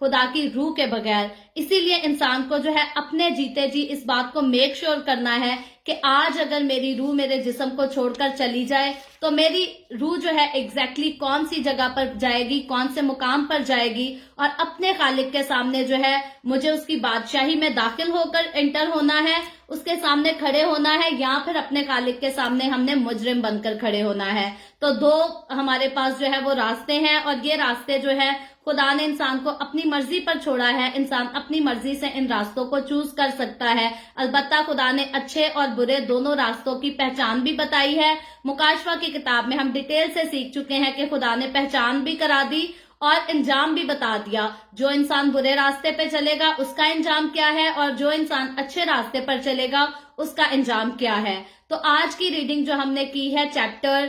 خدا کی روح کے بغیر. اسی لیے انسان کو جو ہے اپنے جیتے جی اس بات کو میک شور کرنا ہے کہ آج اگر میری روح میرے جسم کو چھوڑ کر چلی جائے تو میری روح جو ہے ایگزیکٹلی کون سی جگہ پر جائے گی, کون سے مقام پر جائے گی, اور اپنے خالق کے سامنے جو ہے مجھے اس کی بادشاہی میں داخل ہو کر انٹر ہونا ہے, اس کے سامنے کھڑے ہونا ہے, یا پھر اپنے خالق کے سامنے ہم نے مجرم بن کر کھڑے ہونا ہے. تو دو ہمارے پاس جو ہے وہ راستے ہیں, اور یہ راستے جو ہے خدا نے انسان کو اپنی مرضی پر چھوڑا ہے. انسان اپنی مرضی سے ان راستوں کو چوز کر سکتا ہے. البتہ خدا نے اچھے اور برے دونوں راستوں کی پہچان بھی بتائی ہے. مکاشفہ کی کتاب میں ہم ڈیٹیل سے سیکھ چکے ہیں کہ خدا نے پہچان بھی کرا دی اور انجام بھی بتا دیا. جو انسان برے راستے پہ چلے گا اس کا انجام کیا ہے, اور جو انسان اچھے راستے پر چلے گا اس کا انجام کیا ہے. تو آج کی ریڈنگ جو ہم نے کی ہے چیپٹر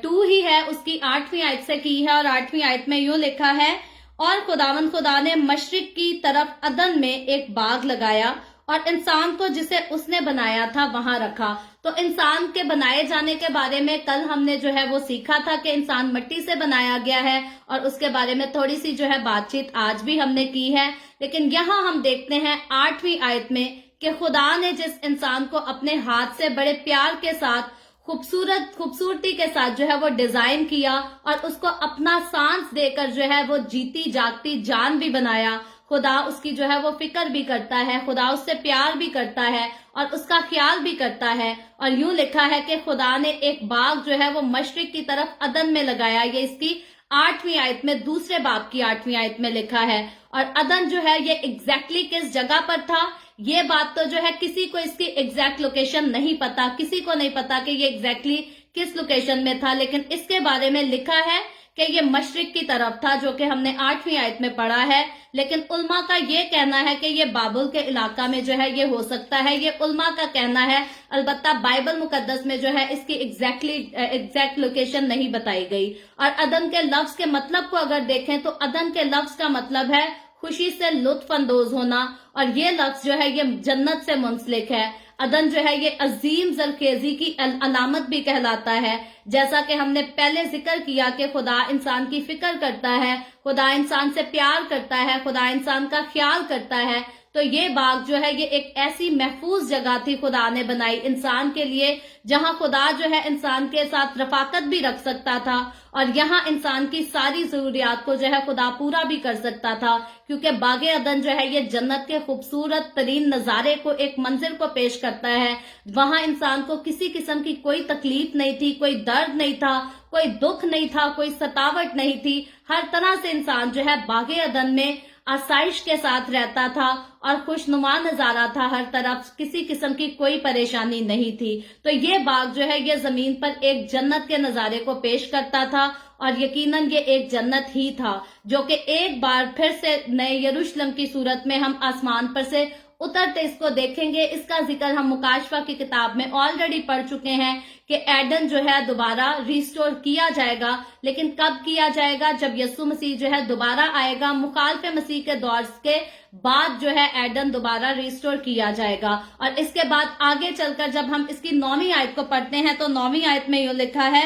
2 ہی ہے, اس کی 8ویں آیت سے کی ہے, اور 8ویں آیت میں یوں لکھا ہے, اور خداوند خدا نے مشرق کی طرف عدن میں ایک باغ لگایا اور انسان کو جسے اس نے بنایا تھا وہاں رکھا. تو انسان کے بنائے جانے کے بارے میں کل ہم نے جو ہے وہ سیکھا تھا کہ انسان مٹی سے بنایا گیا ہے, اور اس کے بارے میں تھوڑی سی جو ہے بات چیت آج بھی ہم نے کی ہے. لیکن یہاں ہم دیکھتے ہیں 8ویں آیت میں کہ خدا نے جس انسان کو اپنے ہاتھ سے بڑے پیار کے ساتھ خوبصورتی کے ساتھ جو ہے وہ ڈیزائن کیا اور اس کو اپنا سانس دے کر جو ہے وہ جیتی جاگتی جان بھی بنایا. خدا اس کی جو ہے وہ فکر بھی کرتا ہے, خدا اس سے پیار بھی کرتا ہے اور اس کا خیال بھی کرتا ہے. اور یوں لکھا ہے کہ خدا نے ایک باغ جو ہے وہ مشرق کی طرف عدن میں لگایا. یہ اس کی 8ویں آیت میں, دوسرے باب کی 8ویں آیت میں لکھا ہے. اور عدن جو ہے یہ ایگزیکٹلی کس جگہ پر تھا, یہ بات تو جو ہے کسی کو اس کی ایگزیکٹ لوکیشن نہیں پتا, کسی کو نہیں پتا کہ یہ ایگزیکٹلی کس لوکیشن میں تھا. لیکن اس کے بارے میں لکھا ہے کہ یہ مشرق کی طرف تھا, جو کہ ہم نے 8ویں آیت میں پڑھا ہے. لیکن علماء کا یہ کہنا ہے کہ یہ بابل کے علاقہ میں جو ہے یہ ہو سکتا ہے. یہ علماء کا کہنا ہے, البتہ بائبل مقدس میں جو ہے اس کی ایگزیکٹ لوکیشن نہیں بتائی گئی. اور عدن کے لفظ کے مطلب کو اگر دیکھیں تو عدن کے لفظ کا مطلب ہے خوشی سے لطف اندوز ہونا, اور یہ لفظ جو ہے یہ جنت سے منسلک ہے. عدن جو ہے یہ عظیم زرخیزی کی علامت بھی کہلاتا ہے. جیسا کہ ہم نے پہلے ذکر کیا کہ خدا انسان کی فکر کرتا ہے, خدا انسان سے پیار کرتا ہے, خدا انسان کا خیال کرتا ہے. تو یہ باغ جو ہے یہ ایک ایسی محفوظ جگہ تھی خدا نے بنائی انسان کے لیے, جہاں خدا جو ہے انسان کے ساتھ رفاقت بھی رکھ سکتا تھا, اور یہاں انسان کی ساری ضروریات کو جو ہے خدا پورا بھی کر سکتا تھا. کیونکہ باغ عدن جو ہے یہ جنت کے خوبصورت ترین نظارے کو, ایک منظر کو پیش کرتا ہے. وہاں انسان کو کسی قسم کی کوئی تکلیف نہیں تھی, کوئی درد نہیں تھا, کوئی دکھ نہیں تھا, کوئی ستاوٹ نہیں تھی. ہر طرح سے انسان جو ہے باغ عدن میں آسائش کے ساتھ رہتا تھا اور خوشنما نظارہ تھا, ہر طرف کسی قسم کی کوئی پریشانی نہیں تھی. تو یہ باغ جو ہے یہ زمین پر ایک جنت کے نظارے کو پیش کرتا تھا, اور یقیناً یہ ایک جنت ہی تھا جو کہ ایک بار پھر سے نئے یروشلم کی صورت میں ہم آسمان پر سے اترتے اس کو دیکھیں گے. اس کا ذکر ہم مکاشفہ کی کتاب میں آلریڈی پڑھ چکے ہیں کہ ایڈن جو ہے دوبارہ ریسٹور کیا جائے گا. لیکن کب کیا جائے گا؟ جب یسوع مسیح جو ہے دوبارہ آئے گا. مخالف مسیح کے دور کے بعد جو ہے ایڈن دوبارہ ریسٹور کیا جائے گا. اور اس کے بعد آگے چل کر جب ہم اس کی 9ویں آیت کو پڑھتے ہیں تو 9ویں آیت میں یوں لکھا ہے,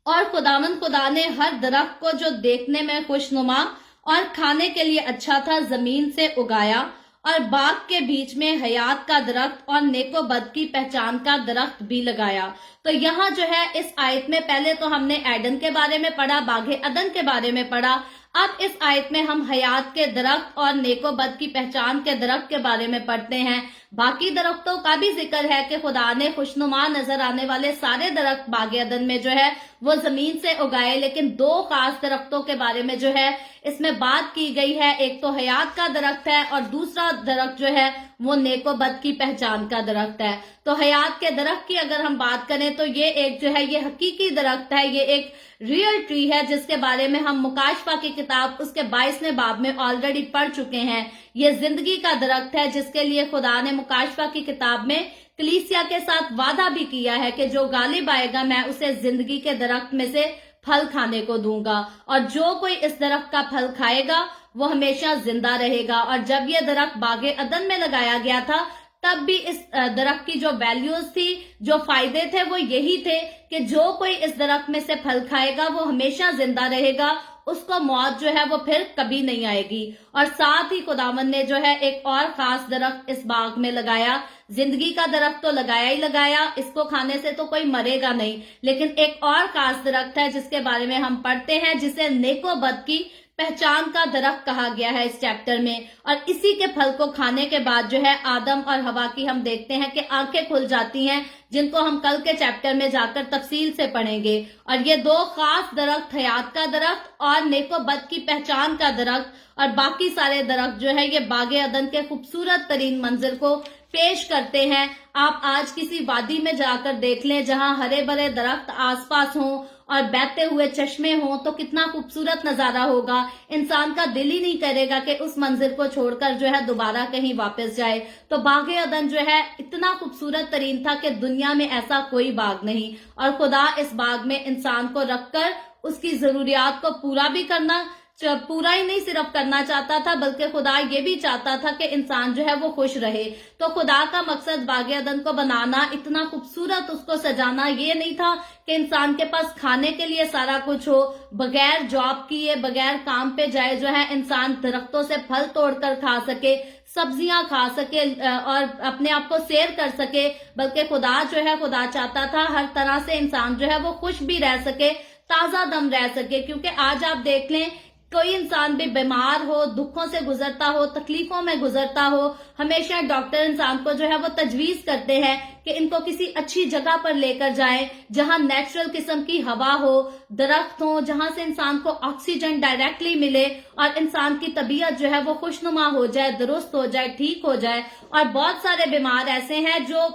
اور خداوند خدا نے ہر درخت کو جو دیکھنے میں خوشنما اور کھانے کے لیے اچھا تھا زمین سے اگایا, اور باغ کے بیچ میں حیات کا درخت اور نیک و بد کی پہچان کا درخت بھی لگایا. تو یہاں جو ہے اس آیت میں پہلے تو ہم نے ایڈن کے بارے میں پڑھا, باغ عدن کے بارے میں پڑھا. اب اس آیت میں ہم حیات کے درخت اور نیک و بد کی پہچان کے درخت کے بارے میں پڑھتے ہیں. باقی درختوں کا بھی ذکر ہے کہ خدا نے خوشنما نظر آنے والے سارے درخت باغ عدن میں جو ہے وہ زمین سے اگائے. لیکن 2 خاص درختوں کے بارے میں جو ہے اس میں بات کی گئی ہے. ایک تو حیات کا درخت ہے, اور دوسرا درخت جو ہے وہ نیک و بد کی پہچان کا درخت ہے. تو حیات کے درخت کی اگر ہم بات کریں تو یہ ایک جو ہے یہ حقیقی درخت ہے, یہ ایک ریئل ٹری ہے جس کے بارے میں ہم مکاشفہ کی کتاب اس کے 22ویں باب میں آلریڈی پڑھ چکے ہیں. یہ زندگی کا درخت ہے جس کے لیے خدا نے مکاشفہ کی کتاب میں کلیسیا کے ساتھ وعدہ بھی کیا ہے کہ جو غالب آئے گا میں اسے زندگی کے درخت میں سے پھل کھانے کو دوں گا, اور جو کوئی اس درخت کا پھل کھائے گا وہ ہمیشہ زندہ رہے گا. اور جب یہ درخت باغ عدن میں لگایا گیا تھا تب بھی اس درخت کی جو ویلیوز تھی, جو فائدے تھے وہ یہی تھے کہ جو کوئی اس درخت میں سے پھل کھائے گا وہ ہمیشہ زندہ رہے گا, اس کو موت جو ہے وہ پھر کبھی نہیں آئے گی۔ اور ساتھ ہی خداوند نے جو ہے ایک اور خاص درخت اس باغ میں لگایا، زندگی کا درخت تو لگایا ہی لگایا، اس کو کھانے سے تو کوئی مرے گا نہیں، لیکن ایک اور خاص درخت ہے جس کے بارے میں ہم پڑھتے ہیں، جسے نیک و بد کی پہچان کا درخت کہا گیا ہے اس چیپٹر میں۔ اور اسی کے پھل کو کھانے کے بعد جو ہے آدم اور حوا کی ہم دیکھتے ہیں کہ آنکھیں کھل جاتی ہیں، جن کو ہم کل کے چیپٹر میں جا کر تفصیل سے پڑھیں گے۔ اور یہ دو خاص درخت، حیات کا درخت اور نیک و بد کی پہچان کا درخت، اور باقی سارے درخت جو ہے یہ باغ عدن کے خوبصورت ترین منظر کو پیش کرتے ہیں۔ آپ آج کسی وادی میں جا کر دیکھ لیں جہاں ہرے بھرے درخت آس پاس ہوں اور بہتے ہوئے چشمے ہوں تو کتنا خوبصورت نظارہ ہوگا، انسان کا دل ہی نہیں کرے گا کہ اس منظر کو چھوڑ کر جو ہے دوبارہ کہیں واپس جائے۔ تو باغ عدن جو ہے اتنا خوبصورت ترین تھا کہ دنیا میں ایسا کوئی باغ نہیں، اور خدا اس باغ میں انسان کو رکھ کر اس کی ضروریات کو پورا ہی نہیں صرف کرنا چاہتا تھا، بلکہ خدا یہ بھی چاہتا تھا کہ انسان جو ہے وہ خوش رہے۔ تو خدا کا مقصد باغ عدن کو بنانا، اتنا خوبصورت اس کو سجانا یہ نہیں تھا کہ انسان کے پاس کھانے کے لیے سارا کچھ ہو، بغیر جاب کیے، بغیر کام پہ جائے جو ہے انسان درختوں سے پھل توڑ کر کھا سکے، سبزیاں کھا سکے اور اپنے آپ کو سیر کر سکے، بلکہ خدا چاہتا تھا ہر طرح سے انسان جو ہے وہ خوش بھی رہ سکے، تازہ دم رہ سکے۔ کیونکہ آج آپ دیکھ لیں کوئی انسان بھی بیمار ہو، دکھوں سے گزرتا ہو، تکلیفوں میں گزرتا ہو، ہمیشہ ڈاکٹر انسان کو جو ہے وہ تجویز کرتے ہیں کہ ان کو کسی اچھی جگہ پر لے کر جائیں جہاں نیچرل قسم کی ہوا ہو، درخت ہو، جہاں سے انسان کو آکسیجن ڈائریکٹلی ملے اور انسان کی طبیعت جو ہے وہ خوشنما ہو جائے، درست ہو جائے، ٹھیک ہو جائے۔ اور بہت سارے بیمار ایسے ہیں جو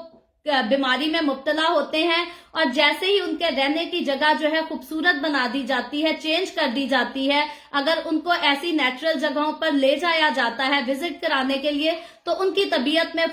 بیماری میں مبتلا ہوتے ہیں، اور جیسے ہی ان کے رہنے کی جگہ جو ہے خوبصورت بنا دی جاتی ہے، چینج کر دی جاتی ہے، اگر ان کو ایسی نیچرل جگہوں پر لے جایا جاتا ہے وزٹ کرانے کے لیے، تو ان کی طبیعت میں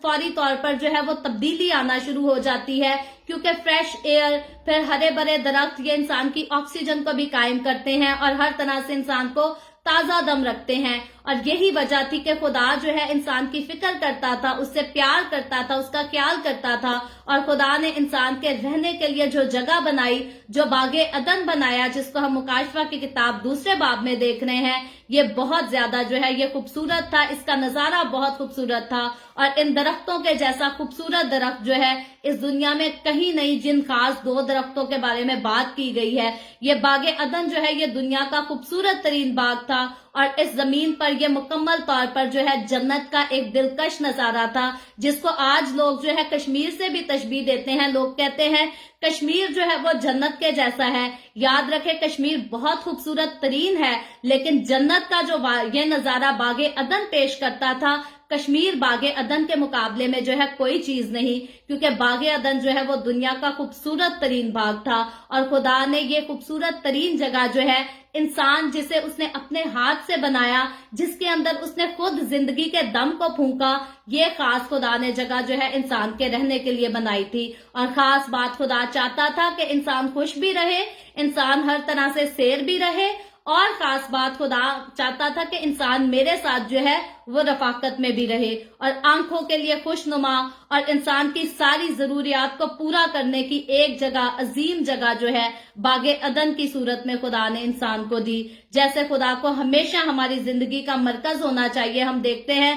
فوری طور پر جو ہے وہ تبدیلی آنا شروع ہو جاتی ہے، کیونکہ فریش ایئر، پھر ہرے بھرے درخت یہ انسان کی آکسیجن کو بھی قائم کرتے ہیں اور ہر طرح سے انسان کو تازہ دم رکھتے ہیں۔ اور یہی وجہ تھی کہ خدا جو ہے انسان کی فکر کرتا تھا، اس سے پیار کرتا تھا، اس کا خیال کرتا تھا، اور خدا نے انسان کے رہنے کے لیے جو جگہ بنائی، جو باغ عدن بنایا، جس کو ہم مکاشفہ کی کتاب دوسرے باب میں دیکھ رہے ہیں، یہ بہت زیادہ جو ہے یہ خوبصورت تھا، اس کا نظارہ بہت خوبصورت تھا۔ اور ان درختوں کے جیسا خوبصورت درخت جو ہے اس دنیا میں کہیں نہیں، جن خاص دو درختوں کے بارے میں بات کی گئی ہے۔ یہ باغ عدن جو ہے یہ دنیا کا خوبصورت ترین باغ تھا، اور اس زمین پر یہ مکمل طور پر جو ہے جنت کا ایک دلکش نظارہ تھا، جس کو آج لوگ جو ہے کشمیر سے بھی تشبیہ دیتے ہیں۔ لوگ کہتے ہیں کشمیر جو ہے وہ جنت کے جیسا ہے۔ یاد رکھے کشمیر بہت خوبصورت ترین ہے، لیکن جنت کا جو یہ نظارہ باغ عدن پیش کرتا تھا، کشمیر باغ عدن کے مقابلے میں جو ہے کوئی چیز نہیں، کیونکہ باغ عدن جو ہے وہ دنیا کا خوبصورت ترین باغ تھا، اور خدا نے یہ خوبصورت ترین جگہ جو ہے انسان جسے اس نے اپنے ہاتھ سے بنایا، جس کے اندر اس نے خود زندگی کے دم کو پھونکا، یہ خاص خدا نے جگہ جو ہے انسان کے رہنے کے لیے بنائی تھی۔ اور خاص بات خدا چاہتا تھا کہ انسان خوش بھی رہے، انسان ہر طرح سے سیر بھی رہے، اور خاص بات خدا چاہتا تھا کہ انسان میرے ساتھ جو ہے وہ رفاقت میں بھی رہے، اور آنکھوں کے لیے خوشنما اور انسان کی ساری ضروریات کو پورا کرنے کی ایک جگہ، عظیم جگہ جو ہے باغ عدن کی صورت میں خدا نے انسان کو دی۔ جیسے خدا کو ہمیشہ ہماری زندگی کا مرکز ہونا چاہیے، ہم دیکھتے ہیں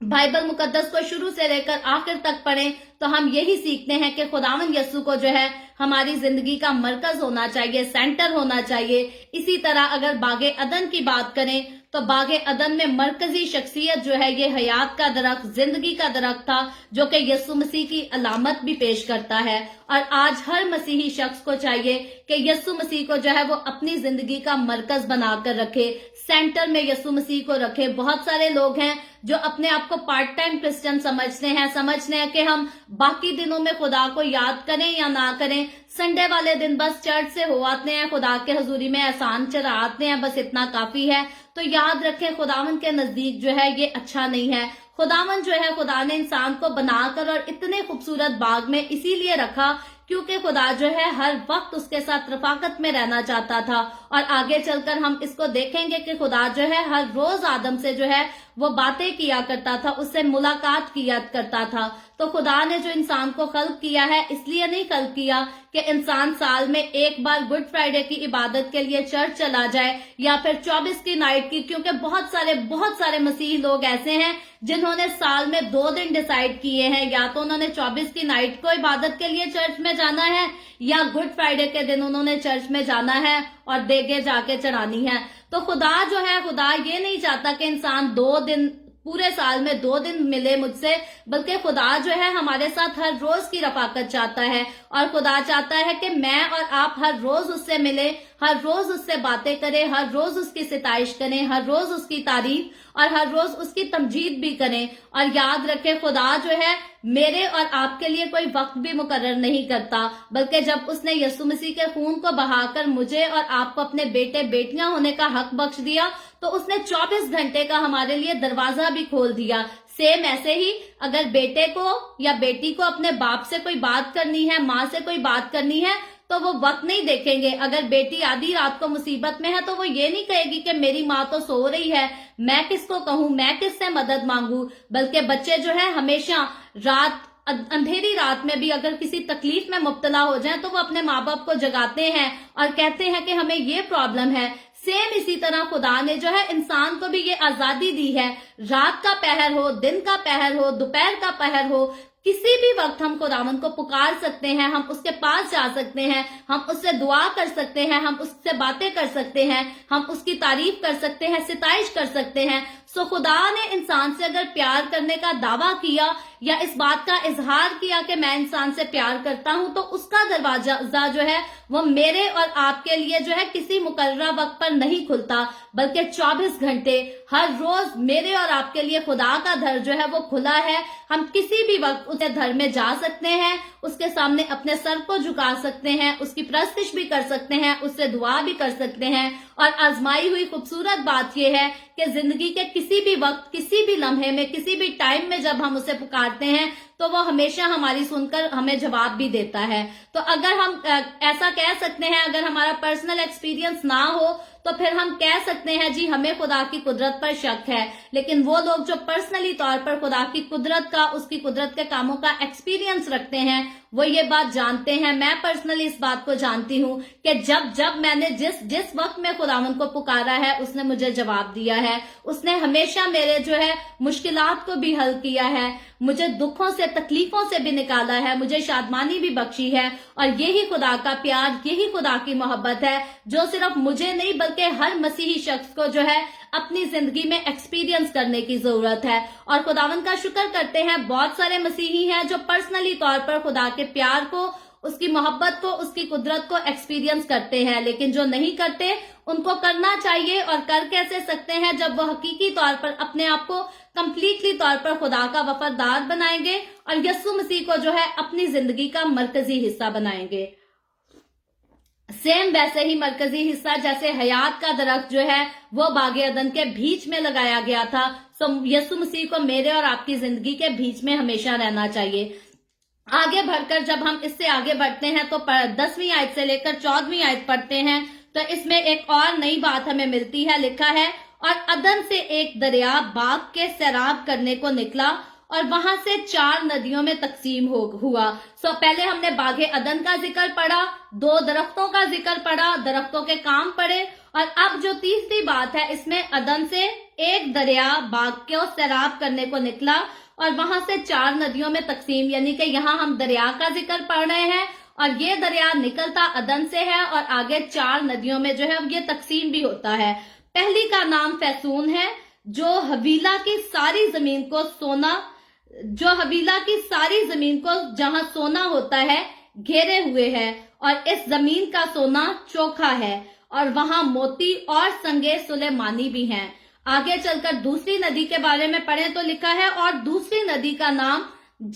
بائبل مقدس کو شروع سے لے کر آخر تک پڑھیں تو ہم یہی سیکھتے ہیں کہ خداوند یسوع کو جو ہے ہماری زندگی کا مرکز ہونا چاہیے، سینٹر ہونا چاہیے۔ اسی طرح اگر باغ عدن کی بات کریں تو باغ عدن میں مرکزی شخصیت جو ہے یہ حیات کا درخت، زندگی کا درخت تھا، جو کہ یسوع مسیح کی علامت بھی پیش کرتا ہے۔ اور آج ہر مسیحی شخص کو چاہیے کہ یسوع مسیح کو جو ہے وہ اپنی زندگی کا مرکز بنا کر رکھے، سینٹر میں یسوع مسیح کو رکھے۔ بہت سارے لوگ ہیں جو اپنے آپ کو پارٹ ٹائم کرسچن سمجھتے ہیں کہ ہم باقی دنوں میں خدا کو یاد کریں یا نہ کریں، سنڈے والے دن بس چرچ سے ہو آتے ہیں، خدا کے حضوری میں احسان چڑھاتے ہیں، بس اتنا کافی ہے۔ تو یاد رکھیں خداوند کے نزدیک جو ہے یہ اچھا نہیں ہے۔ خداوند جو ہے خدا نے انسان کو بنا کر اور اتنے خوبصورت باغ میں اسی لیے رکھا کیونکہ خدا جو ہے ہر وقت اس کے ساتھ رفاقت میں رہنا چاہتا تھا، اور آگے چل کر ہم اس کو دیکھیں گے کہ خدا جو ہے ہر روز آدم سے جو ہے وہ باتیں کیا کرتا تھا، اس سے ملاقات کیا کرتا تھا۔ تو خدا نے جو انسان کو خلق کیا ہے اس لیے نہیں خلق کیا کہ انسان سال میں ایک بار گڈ فرائیڈے کی عبادت کے لیے چرچ چلا جائے یا پھر 24 کی نائٹ کی، کیونکہ بہت سارے مسیحی لوگ ایسے ہیں جنہوں نے سال میں 2 دن ڈیسائیڈ کیے ہیں، یا تو انہوں نے 24 کی نائٹ کو عبادت کے لیے چرچ میں جانا ہے یا گڈ فرائیڈے کے دن انہوں نے چرچ میں جانا ہے اور دیگیں جا کے چڑھانی ہے۔ تو خدا جو ہے، خدا یہ نہیں چاہتا کہ انسان 2 دن پورے سال میں 2 دن ملے مجھ سے، بلکہ خدا جو ہے ہمارے ساتھ ہر روز کی رفاقت چاہتا ہے، اور خدا چاہتا ہے کہ میں اور آپ ہر روز اس سے ملیں، ہر روز اس سے باتیں کریں، ہر روز اس کی ستائش کریں، ہر روز اس کی تعریف اور ہر روز اس کی تمجید بھی کریں۔ اور یاد رکھیں، خدا جو ہے میرے اور آپ کے لیے کوئی وقت بھی مقرر نہیں کرتا، بلکہ جب اس نے یسوع مسیح کے خون کو بہا کر مجھے اور آپ کو اپنے بیٹے بیٹیاں ہونے کا حق بخش دیا، تو اس نے 24 گھنٹے کا ہمارے لیے دروازہ بھی کھول دیا۔ سیم ایسے ہی اگر بیٹے کو یا بیٹی کو اپنے باپ سے کوئی بات کرنی ہے، ماں سے کوئی بات کرنی ہے، تو وہ وقت نہیں دیکھیں گے۔ اگر بیٹی آدھی رات کو مصیبت میں ہے تو وہ یہ نہیں کہے گی کہ میری ماں تو سو رہی ہے، میں کس کو کہوں، میں کس سے مدد مانگوں، بلکہ بچے جو ہے ہمیشہ اندھیری رات میں بھی اگر کسی تکلیف میں مبتلا ہو جائیں تو وہ اپنے ماں باپ کو جگاتے ہیں اور کہتے ہیں کہ ہمیں یہ پرابلم ہے۔ سیم اسی طرح خدا نے جو ہے انسان کو بھی یہ آزادی دی ہے، رات کا پہر ہو، دن کا پہر ہو، دوپہر کا پہر ہو، کسی بھی وقت ہم خداوند کو پکار سکتے ہیں، ہم اس کے پاس جا سکتے ہیں، ہم اس سے دعا کر سکتے ہیں، ہم اس سے باتیں کر سکتے ہیں، ہم اس کی تعریف کر سکتے ہیں، ستائش کر سکتے ہیں۔ سو خدا نے انسان سے اگر پیار کرنے کا دعویٰ کیا یا اس بات کا اظہار کیا کہ میں انسان سے پیار کرتا ہوں، تو اس کا دروازہ جو ہے وہ میرے اور آپ کے لیے جو ہے کسی مقررہ وقت پر نہیں کھلتا، بلکہ 24 گھنٹے ہر روز میرے اور آپ کے لیے خدا کا در جو ہے وہ کھلا ہے۔ ہم کسی بھی وقت اس در میں جا سکتے ہیں، اس کے سامنے اپنے سر کو جھکا سکتے ہیں، اس کی پرستش بھی کر سکتے ہیں، اس سے دعا بھی کر سکتے ہیں۔ اور آزمائی ہوئی خوبصورت بات یہ ہے کہ زندگی کے کسی بھی وقت، کسی بھی لمحے میں، کسی بھی ٹائم میں جب ہم اسے پکارتے ہیں تو وہ ہمیشہ ہماری سن کر ہمیں جواب بھی دیتا ہے۔ تو اگر ہم ایسا کہہ سکتے ہیں، اگر ہمارا پرسنل ایکسپیرینس نہ ہو تو پھر ہم کہہ سکتے ہیں جی ہمیں خدا کی قدرت پر شک ہے، لیکن وہ لوگ جو پرسنلی طور پر خدا کی قدرت کا، اس کی قدرت کے کاموں کا ایکسپیرینس رکھتے ہیں، وہ یہ بات جانتے ہیں، میں پرسنلی اس بات کو جانتی ہوں کہ جب میں نے جس وقت میں خداوند کو پکارا ہے اس نے مجھے جواب دیا ہے، اس نے ہمیشہ میرے جو ہے مشکلات کو بھی حل کیا ہے، مجھے دکھوں سے، تکلیفوں سے بھی نکالا ہے، مجھے شادمانی بھی بخشی ہے۔ اور یہی خدا کا پیار، یہی خدا کی محبت ہے جو صرف مجھے نہیں بلکہ ہر مسیحی شخص کو جو ہے اپنی زندگی میں ایکسپیرینس کرنے کی ضرورت ہے۔ اور خداوند کا شکر کرتے ہیں، بہت سارے مسیحی ہیں جو پرسنلی طور پر خدا کے پیار کو، اس کی محبت کو، اس کی قدرت کو ایکسپیرینس کرتے ہیں، لیکن جو نہیں کرتے ان کو کرنا چاہیے۔ اور کر کیسے سکتے ہیں؟ جب وہ حقیقی طور پر اپنے آپ کو کمپلیٹلی طور پر خدا کا وفادار بنائیں گے اور یسوع مسیح کو جو ہے اپنی زندگی کا مرکزی حصہ بنائیں گے۔ سیم ویسے ہی مرکزی حصہ جیسے حیات کا درخت جو ہے وہ باغ عدن کے بیچ میں لگایا گیا تھا، سو یسوع مسیح کو میرے اور آپ کی زندگی کے بیچ میں ہمیشہ رہنا چاہیے۔ آگے بڑھ کر جب ہم اس سے آگے بڑھتے ہیں تو 10ویں آیت سے لے کر 14ویں آیت پڑھتے ہیں تو اس میں ایک اور نئی بات ہمیں ملتی ہے۔ لکھا ہے، اور عدن سے ایک دریا باغ کے سیراب کرنے کو نکلا اور وہاں سے 4 ندیوں میں تقسیم ہوا۔ پہلے ہم نے باغ عدن کا ذکر پڑھا، 2 درختوں کا ذکر پڑھا، درختوں کے کام پڑھے، اور اب جو تیسری بات ہے اس میں عدن سے ایک دریا باغ کو سیراب کرنے کو نکلا اور وہاں سے 4 ندیوں میں تقسیم، یعنی کہ یہاں ہم دریا کا ذکر پڑھ رہے ہیں اور یہ دریا نکلتا عدن سے ہے اور آگے 4 ندیوں میں جو ہے یہ تقسیم بھی ہوتا ہے۔ پہلی کا نام فیسون ہے، جو حویلا کی ساری زمین کو جہاں سونا ہوتا ہے گھیرے ہوئے ہے، اور اس زمین کا سونا چوکھا ہے، اور وہاں موتی اور سنگے سلیمانی بھی ہیں۔ آگے چل کر دوسری ندی کے بارے میں پڑھیں تو لکھا ہے، اور دوسری ندی کا نام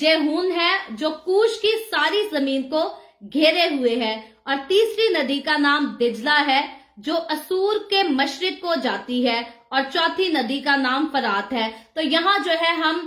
جیہون ہے، جو کوش کی ساری زمین کو گھیرے ہوئے ہے، اور تیسری ندی کا نام دجلہ ہے جو اسور کے مشرق کو جاتی ہے، اور چوتھی ندی کا نام فرات ہے۔ تو یہاں جو ہے ہم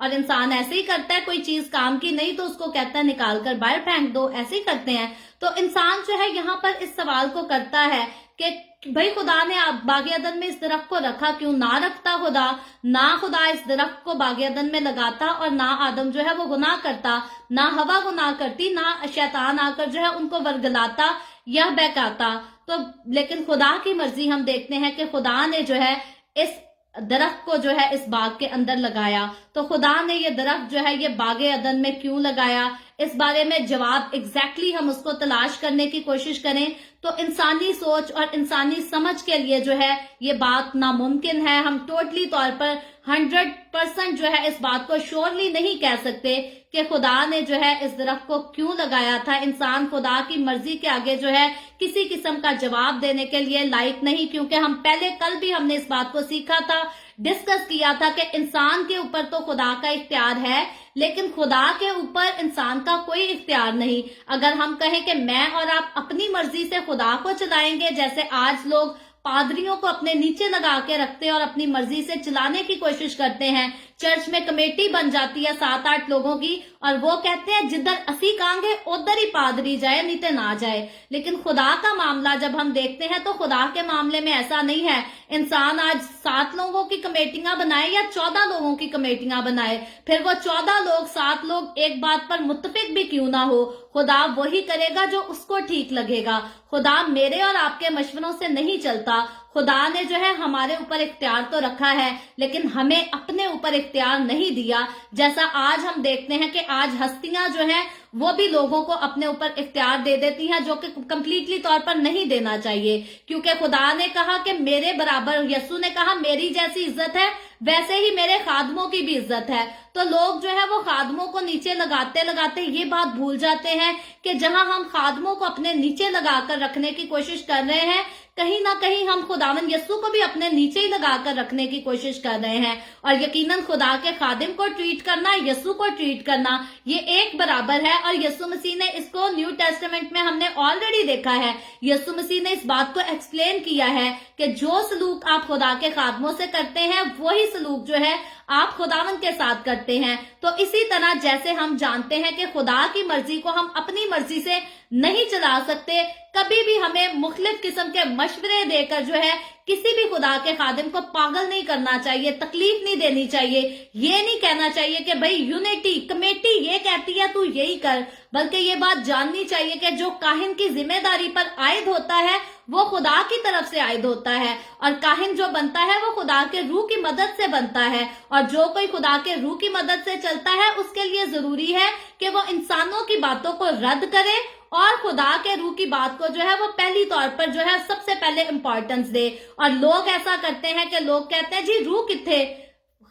اور انسان ایسے ہی کرتا ہے، کوئی چیز کام کی نہیں تو اس کو کہتا ہے نکال کر باہر پھینک دو، ایسے ہی کرتے ہیں. تو انسان جو ہے یہاں پر اس سوال کو کرتا ہے کہ بھائی خدا نے باغ عدن میں اس درخت کو رکھا کیوں؟ نہ رکھتا خدا، نہ خدا اس درخت کو باغ عدن میں لگاتا اور نہ آدم جو ہے وہ گناہ کرتا، نہ ہوا گناہ کرتی، نہ شیطان آ کر جو ہے ان کو ورگلاتا یا بہکاتا. تو لیکن خدا کی مرضی ہم دیکھتے ہیں کہ خدا نے جو ہے اس درخت کو جو ہے اس باغ کے اندر لگایا. تو خدا نے یہ درخت جو ہے یہ باغ عدن میں کیوں لگایا، اس بارے میں جواب ایگزیکٹلی ہم اس کو تلاش کرنے کی کوشش کریں تو انسانی سوچ اور انسانی سمجھ کے لیے جو ہے یہ بات ناممکن ہے. ہم ٹوٹلی طور پر 100% جو ہے اس بات کو شورلی نہیں کہہ سکتے کہ خدا نے جو ہے اس درخت کو کیوں لگایا تھا. انسان خدا کی مرضی کے آگے جو ہے کسی قسم کا جواب دینے کے لیے لائق نہیں، کیونکہ ہم پہلے کل بھی ہم نے اس بات کو سیکھا تھا، ڈسکس کیا تھا کہ انسان کے اوپر تو خدا کا اختیار ہے لیکن خدا کے اوپر انسان کا کوئی اختیار نہیں. اگر ہم کہیں کہ میں اور آپ اپنی مرضی سے خدا کو چلائیں گے، جیسے آج لوگ پادریوں کو اپنے نیچے لگا کے رکھتے ہیں اور اپنی مرضی سے چلانے کی کوشش کرتے ہیں، چرچ میں کمیٹی بن جاتی ہے 7-8 لوگوں کی اور وہ کہتے ہیں جدھر اسی کہاں گے ادھر ہی پادری جائے نہیں تو نہ جائے. لیکن خدا کا معاملہ جب ہم دیکھتے ہیں تو خدا کے معاملے میں ایسا نہیں ہے. انسان آج 7 لوگوں کی کمیٹیاں بنائے یا 14 لوگوں کی کمیٹیاں بنائے، پھر وہ 14 لوگ 7 لوگ ایک بات پر متفق بھی کیوں نہ ہو، خدا وہی کرے گا جو اس کو ٹھیک لگے گا. خدا میرے اور آپ کے مشوروں سے نہیں چلتا. خدا نے جو ہے ہمارے اوپر اختیار تو رکھا ہے لیکن ہمیں اپنے اوپر اختیار نہیں دیا. جیسا آج ہم دیکھتے ہیں کہ آج ہستیاں جو ہیں وہ بھی لوگوں کو اپنے اوپر اختیار دے دیتی ہیں، جو کہ کمپلیٹلی طور پر نہیں دینا چاہیے، کیونکہ خدا نے کہا کہ میرے برابر، یسوع نے کہا میری جیسی عزت ہے ویسے ہی میرے خادموں کی بھی عزت ہے. تو لوگ جو ہے وہ خادموں کو نیچے لگاتے لگاتے یہ بات بھول جاتے ہیں کہ جہاں ہم خادموں کو اپنے نیچے لگا کر رکھنے کی کوشش کر رہے ہیں، کہیں نہ کہیں ہم خداوند یسوع کو بھی اپنے نیچے ہی لگا کر رکھنے کی کوشش کر رہے ہیں. اور یقیناً خدا کے خادم کو ٹریٹ کرنا، یسوع کو ٹریٹ کرنا، یہ ایک برابر ہے. اور یسوع مسیح نے اس کو نیو ٹیسٹمنٹ میں ہم نے آلریڈی دیکھا ہے. یسوع مسیح نے اس بات کو ایکسپلین کیا ہے کہ جو سلوک آپ خدا کے خادموں سے کرتے ہیں وہی سلوک جو ہے آپ خداوند کے ساتھ کرتے ہیں. تو اسی طرح جیسے ہم جانتے ہیں کہ خدا کی مرضی کو ہم اپنی مرضی سے نہیں چلا سکتے، کبھی بھی ہمیں مختلف قسم کے مشورے دے کر جو ہے کسی بھی خدا کے خادم کو پاگل نہیں کرنا چاہیے، تکلیف نہیں دینی چاہیے. یہ نہیں کہنا چاہیے کہ بھئی یونٹی کمیٹی یہ کہتی ہے تو یہی کر، بلکہ یہ بات جاننی چاہیے کہ جو کاہن کی ذمہ داری پر عائد ہوتا ہے وہ خدا کی طرف سے عائد ہوتا ہے، اور کاہن جو بنتا ہے وہ خدا کے روح کی مدد سے بنتا ہے. اور جو کوئی خدا کے روح کی مدد سے چلتا ہے اس کے لیے ضروری ہے کہ وہ انسانوں کی باتوں کو رد کرے اور خدا کے روح کی بات کو جو ہے وہ پہلی طور پر جو ہے سب سے پہلے امپورٹنس دے. اور لوگ ایسا کرتے ہیں کہ لوگ کہتے ہیں جی روح کتھے،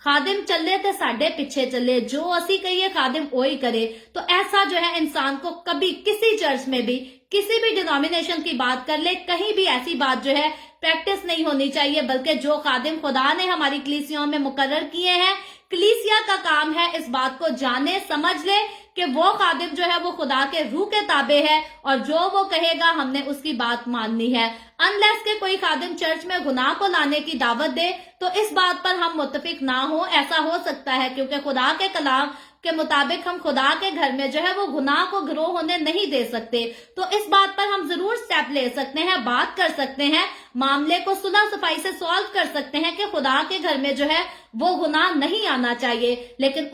خادم چلے تھے ساڈے پیچھے چلے، جو اسی کہیے خادم وہی کرے. تو ایسا جو ہے انسان کو کبھی کسی چرچ میں بھی کسی بھی ڈینومینیشن کی بات کر لے، کہیں بھی ایسی بات جو ہے پریکٹس نہیں ہونی چاہیے. بلکہ جو خادم خدا نے ہماری کلیسیوں میں مقرر کیے ہیں، کلیسیا کا کام ہے اس بات کو جانے سمجھ لے کہ وہ خادم جو ہے وہ خدا کے روح کے تابع ہے اور جو وہ کہے گا ہم نے اس کی بات ماننی ہے. انلیس کہ کوئی خادم چرچ میں گناہ کو لانے کی دعوت دے تو اس بات پر ہم متفق نہ ہوں. ایسا ہو سکتا ہے کیونکہ خدا کے کلام کے مطابق ہم خدا کے گھر میں جو ہے وہ گناہ کو گرو ہونے نہیں دے سکتے. تو اس بات پر ہم ضرور سٹیپ لے سکتے ہیں، بات کر سکتے ہیں، معاملے کو صلح صفائی سے سالو کر سکتے ہیں کہ خدا کے گھر میں جو ہے وہ گناہ نہیں آنا چاہیے. لیکن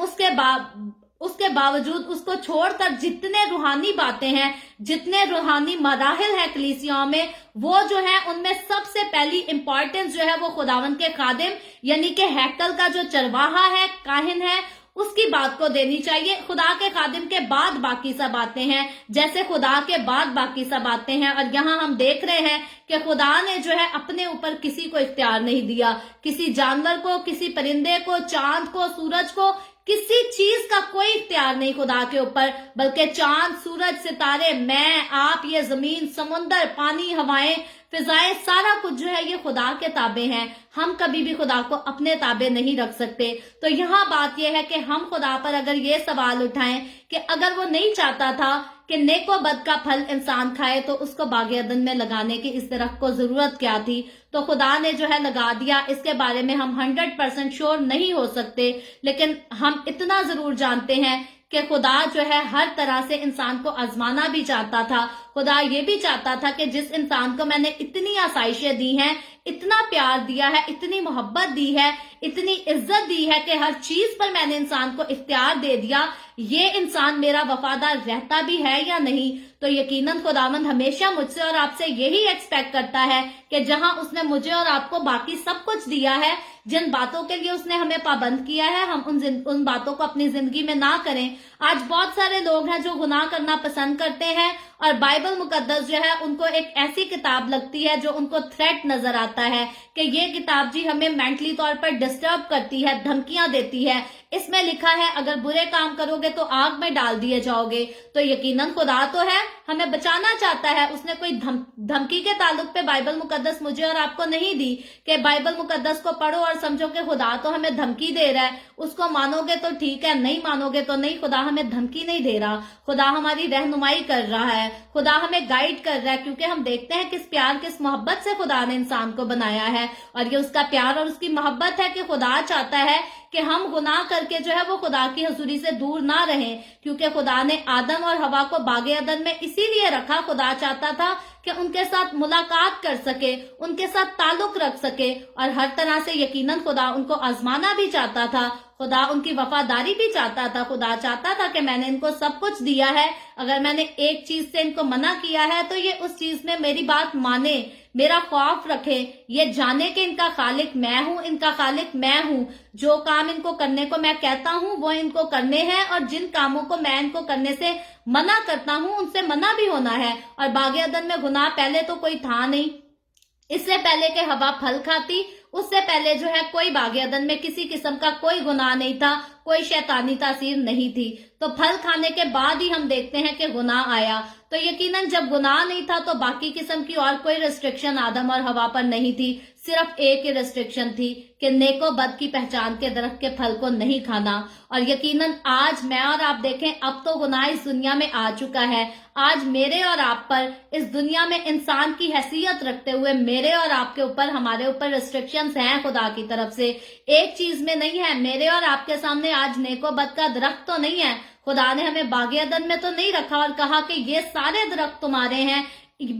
اس کے باوجود اس کو چھوڑ کر جتنے روحانی باتیں ہیں، جتنے روحانی مراحل ہیں کلیسیاں میں، وہ جو ہے ان میں سب سے پہلی امپورٹنس جو ہے وہ خداوند کے خادم یعنی کہ ہیکل کا جو چرواہا ہے، کاہن ہے، اس کی بات کو دینی چاہیے. خدا کے خادم کے بعد باقی سب آتے ہیں، جیسے خدا کے بعد باقی سب آتے ہیں. اور یہاں ہم دیکھ رہے ہیں کہ خدا نے جو ہے اپنے اوپر کسی کو اختیار نہیں دیا، کسی جانور کو، کسی پرندے کو، چاند کو، سورج کو، کسی چیز کا کوئی اختیار نہیں خدا کے اوپر. بلکہ چاند، سورج، ستارے، میں، آپ، یہ زمین، سمندر، پانی، ہوائیں، فضائیں، سارا کچھ جو ہے یہ خدا کے تابع ہیں. ہم کبھی بھی خدا کو اپنے تابع نہیں رکھ سکتے. تو یہاں بات یہ ہے کہ ہم خدا پر اگر یہ سوال اٹھائیں کہ اگر وہ نہیں چاہتا تھا کہ نیک و بد کا پھل انسان کھائے تو اس کو باغ عدن میں لگانے کی اس درخت کو ضرورت کیا تھی؟ تو خدا نے جو ہے لگا دیا. اس کے بارے میں ہم 100% شور نہیں ہو سکتے، لیکن ہم اتنا ضرور جانتے ہیں کہ خدا جو ہے ہر طرح سے انسان کو آزمانا بھی چاہتا تھا. خدا یہ بھی چاہتا تھا کہ جس انسان کو میں نے اتنی آسائشیں دی ہیں، اتنا پیار دیا ہے، اتنی محبت دی ہے، اتنی عزت دی ہے کہ ہر چیز پر میں نے انسان کو اختیار دے دیا، یہ انسان میرا وفادار رہتا بھی ہے یا نہیں؟ تو یقیناً خداوند ہمیشہ مجھ سے اور آپ سے یہی ایکسپیکٹ کرتا ہے کہ جہاں اس نے مجھے اور آپ کو باقی سب کچھ دیا ہے، جن باتوں کے لیے اس نے ہمیں پابند کیا ہے، ہم ان باتوں کو اپنی زندگی میں نہ کریں. آج بہت سارے لوگ ہیں جو گناہ کرنا پسند کرتے ہیں، اور بائبل مقدس جو ہے ان کو ایک ایسی کتاب لگتی ہے جو ان کو تھریٹ نظر آتا ہے کہ یہ کتاب جی ہمیں مینٹلی طور پر ڈسٹرب کرتی ہے، دھمکیاں دیتی ہے. اس میں لکھا ہے اگر برے کام کرو گے تو آگ میں ڈال دیے جاؤ گے. تو یقیناً خدا تو ہے، ہمیں بچانا چاہتا ہے. اس نے کوئی دھمکی کے تعلق پہ بائبل مقدس مجھے اور آپ کو نہیں دی کہ بائبل مقدس کو پڑھو اور سمجھو کہ خدا تو ہمیں دھمکی دے رہا ہے، اس کو مانو گے تو ٹھیک ہے، نہیں مانو گے تو نہیں. خدا ہمیں دھمکی نہیں دے رہا، خدا ہماری رہنمائی کر رہا ہے، خدا ہمیں گائیڈ کر رہا ہے، کیونکہ ہم دیکھتے ہیں کس پیار کس محبت سے خدا نے انسان کو بنایا ہے. اور یہ اس کا پیار اور اس کی محبت ہے کہ خدا چاہتا ہے کہ ہم گناہ کر کے جو ہے وہ خدا کی حضوری سے دور نہ رہیں، کیونکہ خدا نے آدم اور حوا کو باغ عدن میں اسی لیے رکھا. خدا چاہتا تھا کہ ان کے ساتھ ملاقات کر سکے، ان کے ساتھ تعلق رکھ سکے، اور ہر طرح سے یقیناً خدا ان کو آزمانا بھی چاہتا تھا، خدا ان کی وفاداری بھی چاہتا تھا. خدا چاہتا تھا کہ میں نے ان کو سب کچھ دیا ہے، اگر میں نے ایک چیز سے ان کو منع کیا ہے تو یہ اس چیز میں میری بات مانے، میرا خوف رکھے، یہ جانے کہ ان کا خالق میں ہوں، ان کا خالق میں ہوں. جو کام ان کو کرنے کو میں کہتا ہوں وہ ان کو کرنے ہیں، اور جن کاموں کو میں ان کو کرنے سے منع کرتا ہوں ان سے منع بھی ہونا ہے. اور باغ عدن میں گناہ پہلے تو کوئی تھا نہیں، اس سے پہلے کہ حوا پھل کھاتی اس سے پہلے جو ہے کوئی باغ عدن میں کسی قسم کا کوئی گناہ نہیں تھا، کوئی شیطانی تاثیر نہیں تھی. تو پھل کھانے کے بعد ہی ہم دیکھتے ہیں کہ گناہ آیا. تو یقیناً جب گناہ نہیں تھا تو باقی قسم کی اور کوئی ریسٹرکشن آدم اور حوا پر نہیں تھی، صرف ایک ہی ریسٹرکشن تھی کہ نیک و بد کی پہچان کے درخت کے پھل کو نہیں کھانا. اور یقیناً آج میں اور آپ دیکھیں اب تو گناہ اس دنیا میں آ چکا ہے. آج میرے اور آپ پر اس دنیا میں انسان کی حیثیت رکھتے ہوئے میرے اور آپ کے اوپر، ہمارے اوپر ریسٹرکشنز ہیں خدا کی طرف سے. ایک چیز میں نہیں ہے، میرے اور آپ کے سامنے آج نیک و بد کا درخت تو نہیں ہے. خدا نے ہمیں باغ عدن میں تو نہیں رکھا اور کہا کہ یہ سارے درخت تمہارے ہیں،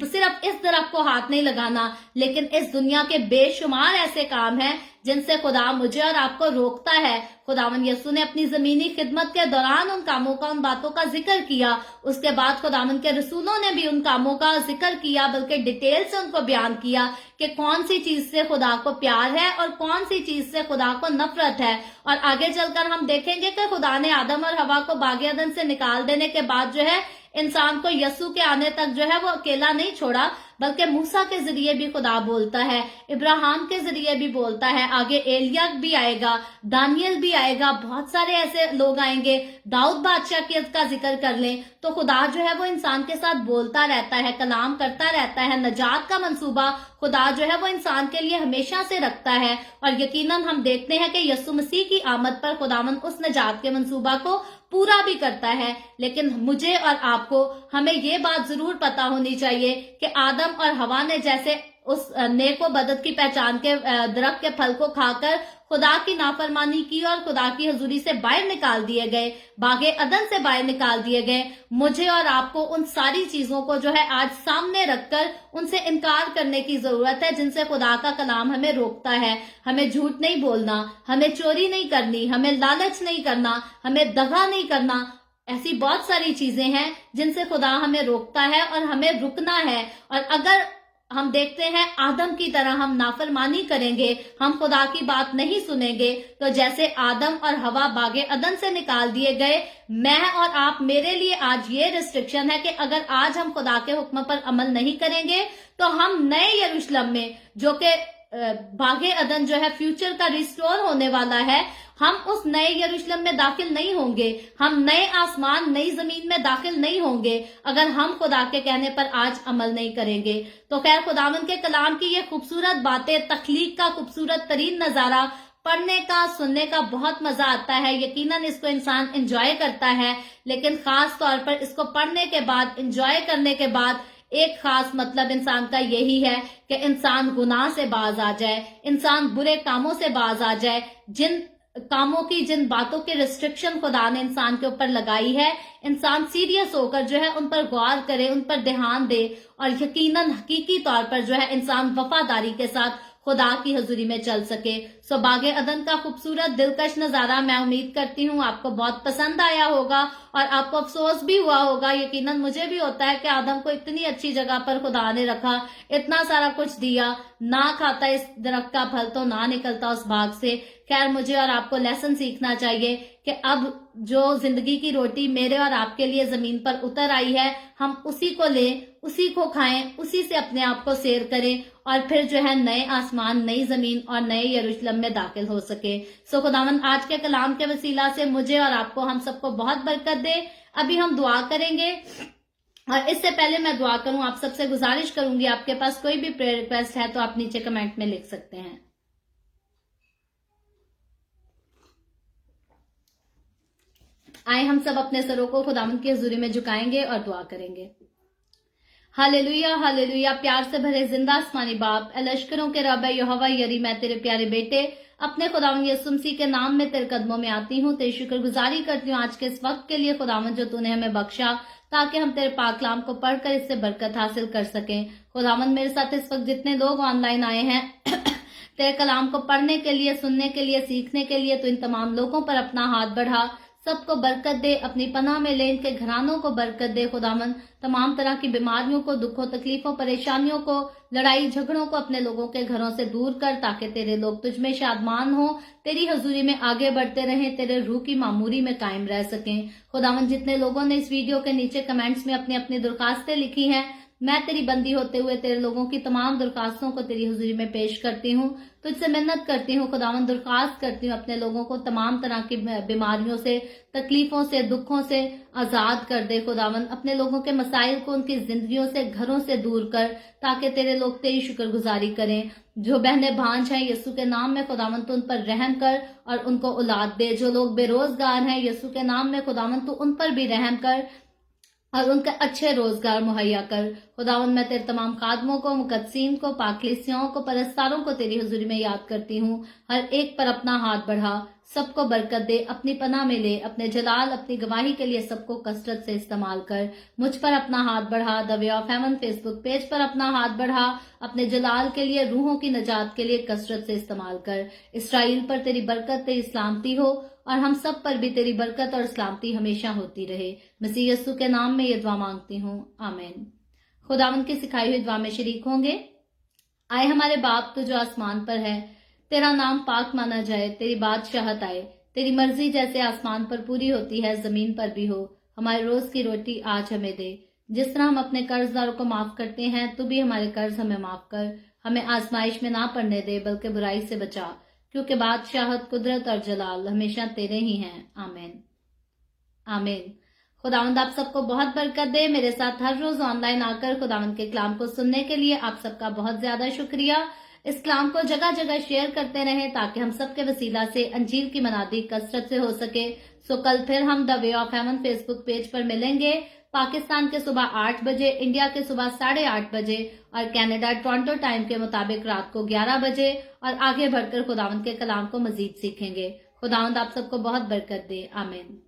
صرف اس درخت کو ہاتھ نہیں لگانا. لیکن اس دنیا کے بے شمار ایسے کام ہیں جن سے خدا مجھے اور آپ کو روکتا ہے. خداوند یسوع نے اپنی زمینی خدمت کے دوران ان کاموں کا، ان باتوں کا ذکر کیا. اس کے بعد خداوند کے رسولوں نے بھی ان کاموں کا ذکر کیا، بلکہ ڈیٹیل سے ان کو بیان کیا کہ کون سی چیز سے خدا کو پیار ہے اور کون سی چیز سے خدا کو نفرت ہے. اور آگے چل کر ہم دیکھیں گے کہ خدا نے آدم اور حوا کو باغ عدن سے نکال دینے کے بعد جو ہے انسان کو یسوع کے آنے تک جو ہے وہ اکیلا نہیں چھوڑا، بلکہ موسیٰ کے ذریعے بھی خدا بولتا ہے، ابراہیم کے ذریعے بھی بولتا ہے، آگے ایلیا بھی آئے گا، دانیل بھی آئے گا، بہت سارے ایسے لوگ آئیں گے. داؤد بادشاہ کا ذکر کر لیں تو خدا جو ہے وہ انسان کے ساتھ بولتا رہتا ہے، کلام کرتا رہتا ہے. نجات کا منصوبہ خدا جو ہے وہ انسان کے لیے ہمیشہ سے رکھتا ہے. اور یقیناً ہم دیکھتے ہیں کہ یسوع مسیح کی آمد پر خداوند اس نجات کے منصوبہ کو پورا بھی کرتا ہے. لیکن مجھے اور آپ کو ہمیں یہ بات ضرور پتا ہونی چاہیے کہ آدم اور حوا نے جیسے اس نیک و بد کی پہچان کے درخت کے پھل کو کھا کر خدا کی نافرمانی کی اور خدا کی حضوری سے باہر نکال دیے گئے، باغ عدن سے باہر نکال دیے گئے، مجھے اور آپ کو ان ساری چیزوں کو جو ہے آج سامنے رکھ کر ان سے انکار کرنے کی ضرورت ہے جن سے خدا کا کلام ہمیں روکتا ہے. ہمیں جھوٹ نہیں بولنا، ہمیں چوری نہیں کرنی، ہمیں لالچ نہیں کرنا، ہمیں دغا نہیں کرنا. ایسی بہت ساری چیزیں ہیں جن سے خدا ہمیں روکتا ہے اور ہمیں رکنا ہے. اور اگر ہم دیکھتے ہیں آدم کی طرح ہم نافرمانی کریں گے، ہم خدا کی بات نہیں سنیں گے، تو جیسے آدم اور حوا باغ عدن سے نکال دیے گئے، میں اور آپ، میرے لیے آج یہ ریسٹرکشن ہے کہ اگر آج ہم خدا کے حکم پر عمل نہیں کریں گے تو ہم نئے یروشلم میں، جو کہ باغ عدن جو ہے فیوچر کا ریسٹور ہونے والا ہے، ہم اس نئے یروشلم میں داخل نہیں ہوں گے، ہم نئے آسمان نئی زمین میں داخل نہیں ہوں گے اگر ہم خدا کے کہنے پر آج عمل نہیں کریں گے۔ تو خیر خداوند کے کلام کی یہ خوبصورت باتیں، تخلیق کا خوبصورت ترین نظارہ، پڑھنے کا سننے کا بہت مزہ آتا ہے، یقیناً اس کو انسان انجوائے کرتا ہے، لیکن خاص طور پر اس کو پڑھنے کے بعد، انجوائے کرنے کے بعد ایک خاص مطلب انسان کا یہی ہے کہ انسان گناہ سے باز آ جائے، انسان برے کاموں سے باز آ جائے، جن کاموں کی، جن باتوں کی ریسٹرکشن خدا نے انسان کے اوپر لگائی ہے، انسان سیریس ہو کر جو ہے ان پر غور کرے، ان پر دھیان دے، اور یقیناً حقیقی طور پر جو ہے انسان وفاداری کے ساتھ خدا کی حضوری میں چل سکے۔ سو باغ عدن کا خوبصورت دلکش نظارہ میں امید کرتی ہوں آپ کو بہت پسند آیا ہوگا اور آپ کو افسوس بھی ہوا ہوگا، یقیناً مجھے بھی ہوتا ہے کہ آدم کو اتنی اچھی جگہ پر خدا نے رکھا، اتنا سارا کچھ دیا، نہ کھاتا اس درخت کا پھل تو نہ نکلتا اس باغ سے۔ خیر مجھے اور آپ کو لیسن سیکھنا چاہیے کہ اب جو زندگی کی روٹی میرے اور آپ کے لیے زمین پر اتر آئی ہے، ہم اسی کو لیں، اسی کو کھائیں، اسی سے اپنے آپ کو سیر کریں، اور پھر جو ہے نئے آسمان، نئی زمین اور نئے یروشلم میں داخل ہو سکے۔ سو خداوند آج کے کلام کے وسیلہ سے مجھے اور آپ کو، ہم سب کو بہت برکت دے۔ ابھی ہم دعا کریں گے، اور اس سے پہلے میں دعا کروں آپ سب سے گزارش کروں گی، آپ کے پاس کوئی بھی پریئر ریکویسٹ ہے تو آپ نیچے کمنٹ میں لکھ سکتے ہیں۔ آئے ہم سب اپنے سروں کو خداوند کی حضوری میں جھکائیں گے اور دعا کریں گے۔ ہاللویا ہاللویا، پیار سے بھرے زندہ آسمانی باپ، اے لشکروں کے رب، اے یہوہ یری، میں تیرے پیارے بیٹے اپنے خداوند یسوع مسیح کے نام میں تیرے قدموں میں آتی ہوں، تیری شکر گزاری کرتی ہوں آج کے اس وقت کے لیے خداوند جو تو نے ہمیں بخشا تاکہ ہم تیرے پاک کلام کو پڑھ کر اس سے برکت حاصل کر سکیں۔ خداوند میرے ساتھ اس وقت جتنے لوگ آن لائن آئے ہیں تیرے کلام کو پڑھنے کے لیے، سننے کے لیے، سیکھنے کے لیے، تو ان تمام لوگوں پر اپنا ہاتھ بڑھا، سب کو برکت دے، اپنی پناہ میں لے، ان کے گھرانوں کو برکت دے خداوند، تمام طرح کی بیماریوں کو، دکھوں، تکلیفوں، پریشانیوں کو، لڑائی جھگڑوں کو اپنے لوگوں کے گھروں سے دور کر، تاکہ تیرے لوگ تجھ میں شادمان ہوں، تیری حضوری میں آگے بڑھتے رہیں، تیرے روح کی معموری میں قائم رہ سکیں۔ خداوند جتنے لوگوں نے اس ویڈیو کے نیچے کمنٹس میں اپنی اپنی درخواستیں لکھی ہیں، میں تیری بندی ہوتے ہوئے تیرے لوگوں کی تمام درخواستوں کو تیری حضوری میں پیش کرتی ہوں، تجھ سے منت کرتی ہوں خداوند، درخواست کرتی ہوں اپنے لوگوں کو تمام طرح کی بیماریوں سے، تکلیفوں سے، دکھوں سے آزاد کر دے خداوند، اپنے لوگوں کے مسائل کو ان کی زندگیوں سے، گھروں سے دور کر، تاکہ تیرے لوگ تیری شکر گزاری کریں۔ جو بہنیں بھانج ہیں یسوع کے نام میں خداوند تو ان پر رحم کر اور ان کو اولاد دے، جو لوگ بے روزگار ہیں یسوع کے نام میں خداوند تو ان پر بھی رحم کر اور ان کا اچھے روزگار مہیا کر۔ خداوند میں تیرے تمام خادموں کو، مقدسین کو، پاکلیسیوں کو، پرستاروں کو تیری حضوری میں یاد کرتی ہوں، ہر ایک پر اپنا ہاتھ بڑھا، سب کو برکت دے، اپنی پناہ میں لے، اپنے جلال، اپنی گواہی کے لیے سب کو کثرت سے استعمال کر۔ مجھ پر اپنا ہاتھ بڑھا، the way of heaven Facebook page پر اپنا ہاتھ بڑھا، اپنے جلال کے لیے، روحوں کی نجات کے لیے کثرت سے استعمال کر۔ اسرائیل پر تیری برکت، تیری سلامتی ہو، اور ہم سب پر بھی تیری برکت اور سلامتی ہمیشہ ہوتی رہے۔ مسیح یسوع کے نام میں یہ دعا مانگتی ہوں، آمین۔ خداوند کی سکھائی ہوئی دعا میں شریک ہوں گے۔ آئے ہمارے باپ تو جو آسمان پر ہے، تیرا نام پاک مانا جائے، تیری بادشاہت آئے، تیری مرضی جیسے آسمان پر پوری ہوتی ہے زمین پر بھی ہو۔ ہمارے روز کی روٹی آج ہمیں دے، جس طرح ہم اپنے قرض داروں کو معاف کرتے ہیں، تو بھی ہمارے قرض ہمیں معاف کر، ہمیں آزمائش میں نہ پڑنے دے بلکہ برائی سے بچا، کیونکہ بادشاہت، قدرت اور جلال ہمیشہ تیرے ہی ہیں، آمین آمین۔ خداوند آپ سب کو بہت برکت دے۔ میرے ساتھ ہر روز آن لائن آ کر خداوند کے کلام کو سننے کے لیے آپ سب کا بہت زیادہ شکریہ۔ اس کلام کو جگہ جگہ شیئر کرتے رہیں تاکہ ہم سب کے وسیلہ سے انجیل کی منادی کثرت سے ہو سکے۔ سو کل پھر ہم the way of heaven Facebook page پر ملیں گے، پاکستان کے صبح 8 بجے، انڈیا کے صبح 8:30 بجے، اور کینیڈا ٹورنٹو ٹائم کے مطابق رات کو 11 بجے، اور آگے بڑھ کر خداوند کے کلام کو مزید سیکھیں گے۔ خداوند آپ سب کو بہت برکت دے، آمین۔